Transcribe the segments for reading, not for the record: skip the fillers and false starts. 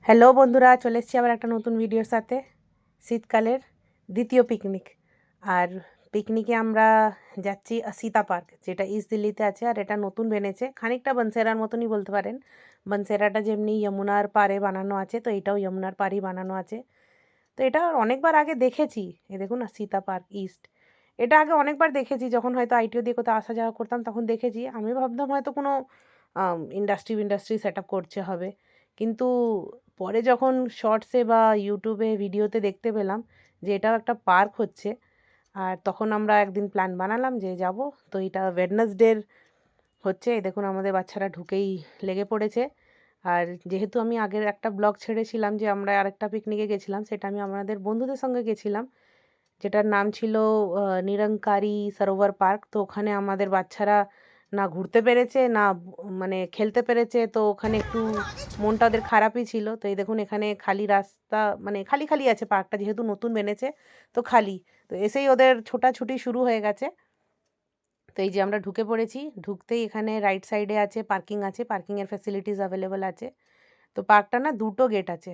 Hello বন্ধুরা, চলে এসেছি আবার একটা নতুন ভিডিওর সাথে। শীতকালের দ্বিতীয় পিকনিক। আর পিকনিকে আমরা যাচ্ছি সীতা পার্ক, যেটা ইস্ট দিল্লিতে আছে। আর এটা নতুন বেনেছে, খানিকটা বনসেরার মতনই বলতে পারেন। বনসেরাটা যেমনি যমুনার পাড়ে বানানো আছে, তো এটাও যমুনার পাড়েই বানানো আছে। তো এটা অনেকবার আগে দেখেছি। দেখুন না, সীতা পার্ক ইস্ট। এটা আগে অনেকবার দেখেছি, যখন হয়তো আইটিও দিয়ে কোথাও আসা যাওয়া করতাম তখন দেখেছি। আমি ভাবতাম হয়তো কোনো ইন্ডাস্ট্রি সেট আপ করছে হবে, কিন্তু পরে যখন শর্টসে বা ইউটিউবে ভিডিওতে দেখতে পেলাম যে এটাও একটা পার্ক হচ্ছে, আর তখন আমরা একদিন প্ল্যান বানালাম যে যাব। তো এটা ওয়েডনেসডের হচ্ছে। এই দেখুন আমাদের বাচ্চারা ঢুকেই লেগে পড়েছে। আর যেহেতু আমি আগের একটা ব্লগ ছেড়েছিলাম যে আমরা আরেকটা পিকনিকে গেছিলাম, সেটা আমি আমাদের বন্ধুদের সঙ্গে গেছিলাম, যেটার নাম ছিল নিরঙ্কারি সরোবর পার্ক। তো ওখানে আমাদের বাচ্চারা না ঘুরতে পেরেছে, না মানে খেলতে পেরেছে। তো ওখানে একটু মনটা ওদের খারাপই ছিল। তো এই দেখুন এখানে খালি রাস্তা, মানে খালি খালি আছে পার্কটা, যেহেতু নতুন বেনেছে তো খালি। তো এসেই ওদের ছোটাছুটি শুরু হয়ে গেছে। তো এই যে আমরা ঢুকে পড়েছি, ঢুকতেই এখানে রাইট সাইডে আছে পার্কিং, আছে পার্কিংয়ের ফ্যাসিলিটিস অ্যাভেলেবল আছে। তো পার্কটা না দুটো গেট আছে,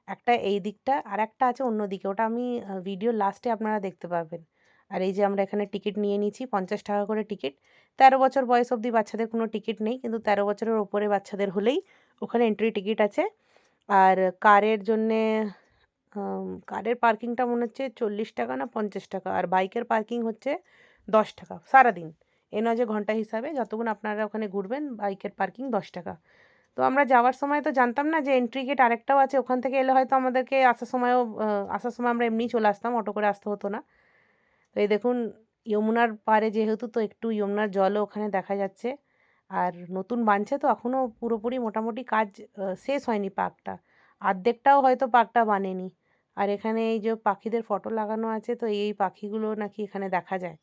একটা এই দিকটা আর একটা আছে অন্য দিকে। ওটা আমি ভিডিও লাস্টে আপনারা দেখতে পাবেন। আর এই যে আমরা এখানে টিকিট নিয়ে নিয়েছি, 50 টাকা করে টিকিট। 13 বছর বয়স অবধি বাচ্চাদের কোনো টিকিট নেই, কিন্তু 13 বছরের ওপরে বাচ্চাদের হলেই ওখানে এন্ট্রি টিকিট আছে। আর কারের জন্যে কারের পার্কিংটা মনে হচ্ছে 40 টাকা না 50 টাকা, আর বাইকের পার্কিং হচ্ছে 10 টাকা সারাদিন। এ নয় যে ঘন্টা হিসাবে, যতক্ষণ আপনারা ওখানে ঘুরবেন বাইকের পার্কিং 10 টাকা। তো আমরা যাওয়ার সময় তো জানতাম না যে এন্ট্রি গেট আরেকটাও আছে, ওখান থেকে এলে হয়তো আমাদেরকে আসার সময় আমরা এমনিই চলে আসতাম, অটো করে আসতে হতো না। তো এই দেখুন যমুনার পাড়ে যেহেতু, তো একটু যমুনার জলও ওখানে দেখা যাচ্ছে। আর নতুন বানছে তো এখনও পুরোপুরি মোটামুটি কাজ শেষ হয়নি পার্কটা, অর্ধেকটাও হয়তো পার্কটা বানেনি। আর এখানে এই যে পাখিদের ফটো লাগানো আছে, তো এই পাখিগুলো নাকি এখানে দেখা যায়।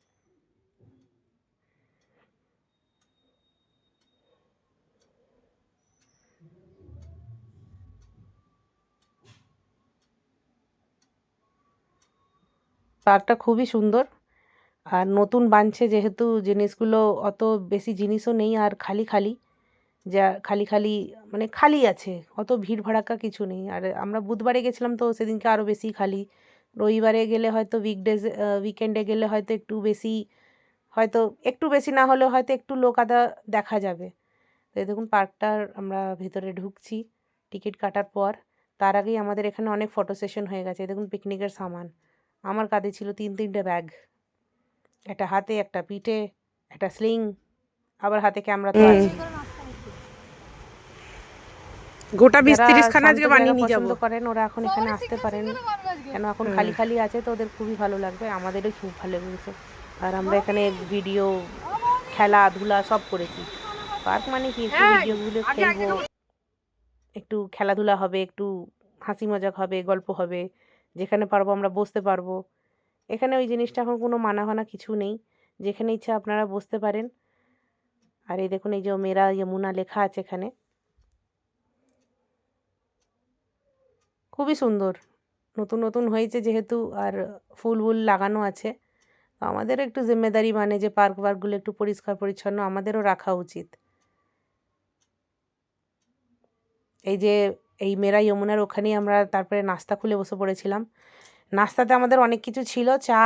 পার্কটা খুবই সুন্দর। আর নতুন বানছে যেহেতু, জিনিসগুলো অত বেশি জিনিসও নেই, আর খালি খালি, যা খালি খালি, মানে খালি আছে, অত ভিড় ভাড়াক্কা কিছু নেই। আর আমরা বুধবারে গেছিলাম তো সেদিনকে আরও বেশি খালি। রবিবারে গেলে হয়তো উইকেন্ডে গেলে হয়তো একটু বেশি, হয়তো একটু বেশি না হলেও হয়তো একটু লোক আদা দেখা যাবে। তো এই দেখুন পার্কটার আমরা ভেতরে ঢুকছি টিকিট কাটার পর। তার আগেই আমাদের এখানে অনেক ফটো সেশন হয়ে গেছে। এই দেখুন পিকনিকের সামান আমার কাঁধে ছিল 3-3টে ব্যাগ, একটা হাতে, একটা পিঠে, একটা স্লিং, আবার হাতে ক্যামেরা তো আছে। গোটা যারা 20-30 খানা শান্ত আজকে জায়গা বানিয়ে নিয়ে পছন্দ যাবো। করেন ওরা এখন এখানে আসতে পারেন, কেন এখন খালি খালি আছে তো ওদের খুবই ভালো লাগবে, আমাদেরও খুব ভালো লেগেছে। আর আমরা এখানে ভিডিও, খেলাধুলা সব করেছি। পার্ক মানে কি, একটু ভিডিওগুলো খেলবো, একটু খেলাধুলা হবে, একটু হাসি মজাক হবে, গল্প হবে, যেখানে পারবো আমরা বসতে পারবো। এখানে ওই জিনিসটা এখন কোনো মানা কিছু নেই, যেখানে ইচ্ছা আপনারা বসতে পারেন। আর এই দেখুন এই যে মেরা যমুনা লেখা আছে এখানে, খুবই সুন্দর। নতুন নতুন হয়েছে যেহেতু, আর ফুল ফুল লাগানো আছে। তো আমাদেরও একটু জিম্মেদারি, মানে যে পার্কগুলো একটু পরিষ্কার পরিচ্ছন্ন আমাদেরও রাখা উচিত। এই যে এই মেরা যমুনার ওখানেই আমরা তারপরে নাস্তা খুলে বসে পড়েছিলাম। নাস্তাতে আমাদের অনেক কিছু ছিল, চা,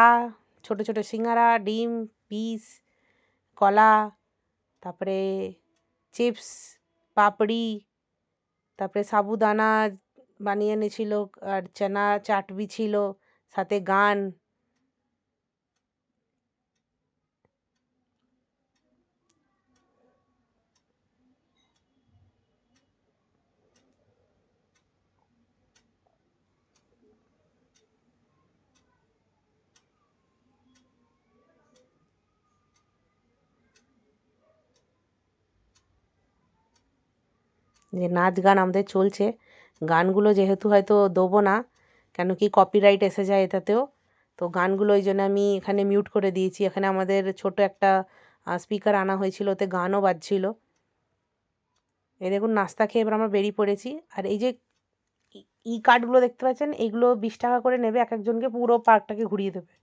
ছোট ছোট সিঙ্গারা, ডিম, পিস, কলা, তারপরে চিপস, পাপড়ি, তারপরে সাবুদানা বানিয়ে এনেছিল, আর চানা চাটবি ছিল, সাথে গান। যে নাচ গান আমাদের চলছে। গানগুলো যেহেতু হয়তো দেবো না, কেন কি কপিরাইট এসে যায় এটাতেও। তো গানগুলো ওই জন্য আমি এখানে মিউট করে দিয়েছি। এখানে আমাদের ছোট একটা স্পিকার আনা হয়েছিল, ওতে গানও বাজছিল। এই দেখুন নাস্তা খেয়ে এবার আমরা বেরিয়ে পড়েছি। আর এই যে ই কার্ডগুলো দেখতে পাচ্ছেন, এগুলো 20 টাকা করে নেবে, এক একজনকে পুরো পার্কটাকে ঘুরিয়ে দেবে।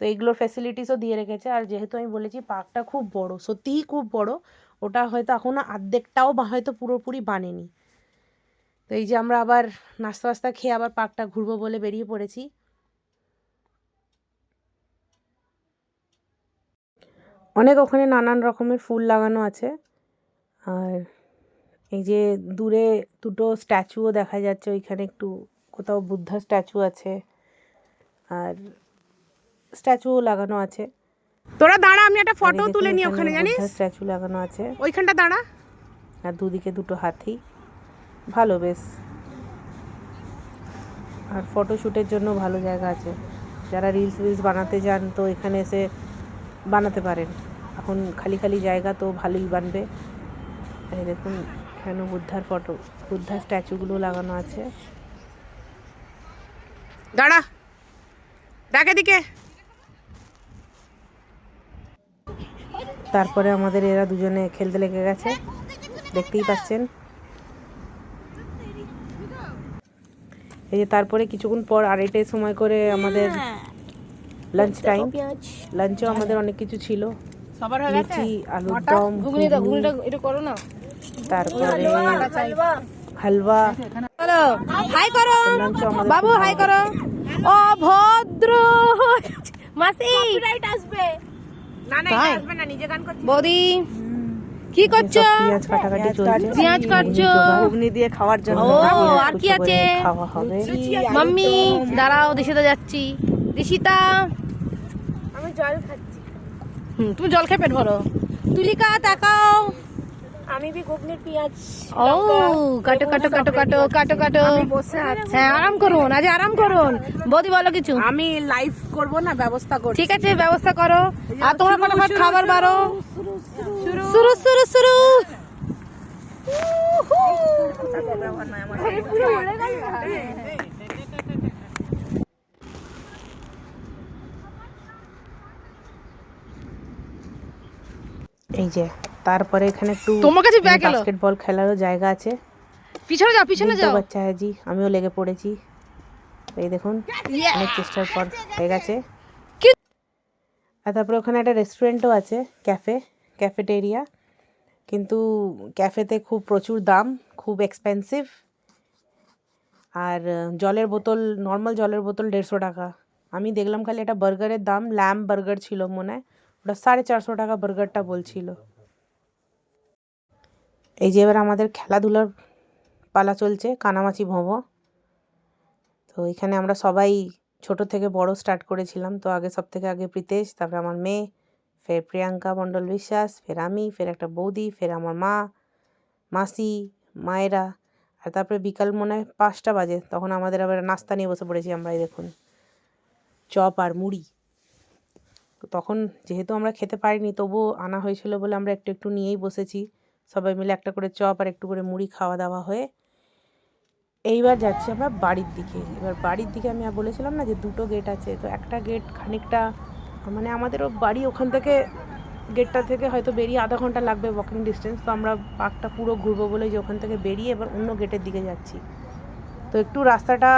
তো এইগুলোর ফ্যাসিলিটিসও দিয়ে রেখেছে। আর যেহেতু আমি বলেছি পার্কটা খুব বড়, সত্যিই খুব বড়, ওটা হয়তো এখনও অর্ধেকটাও বা হয়তো পুরোপুরি বানেনি। তো এই যে আমরা আবার নাস্তা বাস্তা খেয়ে আবার পার্কটা ঘুরবো বলে বেরিয়ে পড়েছি। অনেক ওখানে নানান রকমের ফুল লাগানো আছে। আর এই যে দূরে দুটো স্ট্যাচুও দেখা যাচ্ছে, ওইখানে একটু কোথাও বুদ্ধা স্ট্যাচু আছে আর স্ট্যাচুও লাগানো আছে। তোরা দাঁড়া, আমি একটা ফটো তুলে নিই ওখানে, জানিস বুদ্ধা স্ট্যাচু লাগানো আছে ওইখানটা, দাঁড়া। আর দুদিকে দুটো হাতি, ভালো বেশ। আর ফটোশ্যুটের জন্য ভালো জায়গা আছে, যারা রিলস বানাতে যান তো এখানে এসে বানাতে পারেন। এখন খালি খালি জায়গা তো ভালোই বানবে। এই দেখুন এখানে বুদ্ধার স্ট্যাচুগুলো লাগানো আছে। দাঁড়া, ডাকে দিকে। তারপরে আমাদের এরা দুজনে খেলতে লেগে গেছে, দেখতেই পাচ্ছেন। এই যে তারপরে কিছুক্ষণ পর 2:30 সময় করে আমাদের লাঞ্চ টাইম। লাঞ্চেও আমাদের অনেক কিছু ছিল, লুচি, আলুর দম, তারপরে হালুয়া। হাই করো বাবু, হাই করো। ও ভদ্র মাসি আসবে না না আসবে না, নিজে গান করছি। বৌদি কি করছো? পেঁয়াজ কাটাকাটি চলছে, পেঁয়াজ কাটছো ঘুগনি দিয়ে খাওয়ার জন্য। ও আর কি আছে? খাওয়া হবে। মাম্মি দাঁড়াও, দিশিতা যাচ্ছি। দিশিতা, আমি জল খাচ্ছি। তুমি জল খেয়ে পেট ভরো। তুলিকা তাকাও, আমি भी ঘুগনির পেঁয়াজ। ও কাটো কাটো কাটো কাটো কাটো কাটো। বসে আছি। হ্যাঁ আরাম করুন, আজ আরাম করুন। বৌদি বলো কিছু। আমি লাইভ করব না, ব্যবস্থা করছি। ঠিক আছে ব্যবস্থা করো। আর তোমরা ফটাফট খাবার বারো। শুরু শুরু শুরু। এই যে তারপরে এখানে একটু তোমার কাছে ব্যাগ এলো। বাস্কেটবল খেলারও জায়গা আছে। পিছনে যাও, পিছনে যাও। বাচ্চা হ্যাঁ জি, আমিও লেগে পড়েছি। এই দেখুন অনেক চেষ্টার পর হয়ে গেছে। আর তারপরে ওখানে একটা রেস্টুরেন্টও আছে, ক্যাফেটেরিয়া। কিন্তু ক্যাফেতে প্রচুর দাম, খুব এক্সপেন্সিভ। আর জলের বোতল, নর্মাল জলের বোতল 150 টাকা। আমি দেখলাম খালি একটা বার্গারের দাম, ল্যাম্ব বার্গার ছিল মনে হয়, ওটা 450 টাকা বার্গারটা বলছিল। এই যে এবার আমাদের খেলাধুলার পালা চলছে, কানামাছি ভোঁভো। তো এখানে আমরা সবাই ছোট থেকে বড় স্টার্ট করেছিলাম। তো সব থেকে আগে প্রিতেশ, তারপরে আমার মেয়ে, ফের প্রিয়াঙ্কা মণ্ডল বিশ্বাস, ফের আমি, ফের একটা বৌদি, ফের আমার মা, মাসি, মায়েরা। আর তারপরে বিকাল মনে হয় 5টা বাজে, তখন আমাদের আবার নাস্তা নিয়ে বসে পড়েছি আমরা। এই দেখুন চপ আর মুড়ি। তখন যেহেতু আমরা খেতে পারিনি, তবুও আনা হয়েছিল বলে আমরা একটু একটু নিয়েই বসেছি। সবাই মিলে একটা করে চপ আর একটু করে মুড়ি খাওয়া দাওয়া হয়ে এইবার যাচ্ছি আমরা বাড়ির দিকে। এবার বাড়ির দিকে আমি বলেছিলাম না যে 2টো গেট আছে, তো একটা গেট খানিকটা মানে আমাদেরও বাড়ি ওখান থেকে, গেটটা থেকে হয়তো বেরিয়ে আধা ঘন্টা লাগবে ওয়াকিং ডিস্টেন্স। তো আমরা পার্কটা পুরো ঘুরবো বলে যে ওখান থেকে বেরিয়ে এবার অন্য গেটের দিকে যাচ্ছি। তো একটু রাস্তাটা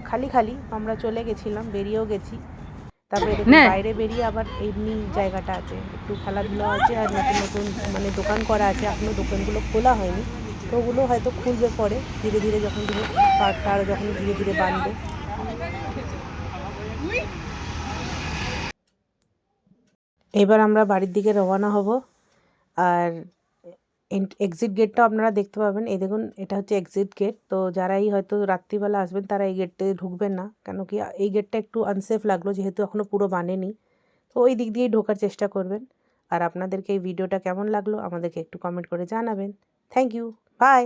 খালি খালি, আমরা চলে গেছিলাম, বেরিয়েও গেছি। তারপরে বাইরে বেরিয়ে আবার এমনি জায়গাটা আছে, একটু খেলাধুলা আছে আর নতুন নতুন মানে দোকান করা আছে। এখনও দোকানগুলো খোলা হয়নি, তো ওগুলো হয়তো খুলবে পরে, ধীরে ধীরে যখন পার্কটা আরও যখন ধীরে ধীরে বাড়বে। এবার আমরা বাড়ির দিকে রওনা হব। আর এক্সিট গেটটা আপনারা দেখতে পাবেন, এই দেখুন এটা হচ্ছে এক্সিট গেট। তো যারাই হয়তো রাত্রিবেলা আসবেন তারা এই গেটে ঢুকবেন না, কেন কি এই গেটটা একটু আনসেফ লাগলো, যেহেতু এখনও পুরো বানেনি। তো ওই দিক দিয়েই ঢোকার চেষ্টা করবেন। আর আপনাদেরকে এই ভিডিওটা কেমন লাগলো আমাদেরকে একটু কমেন্ট করে জানাবেন। Thank you, by.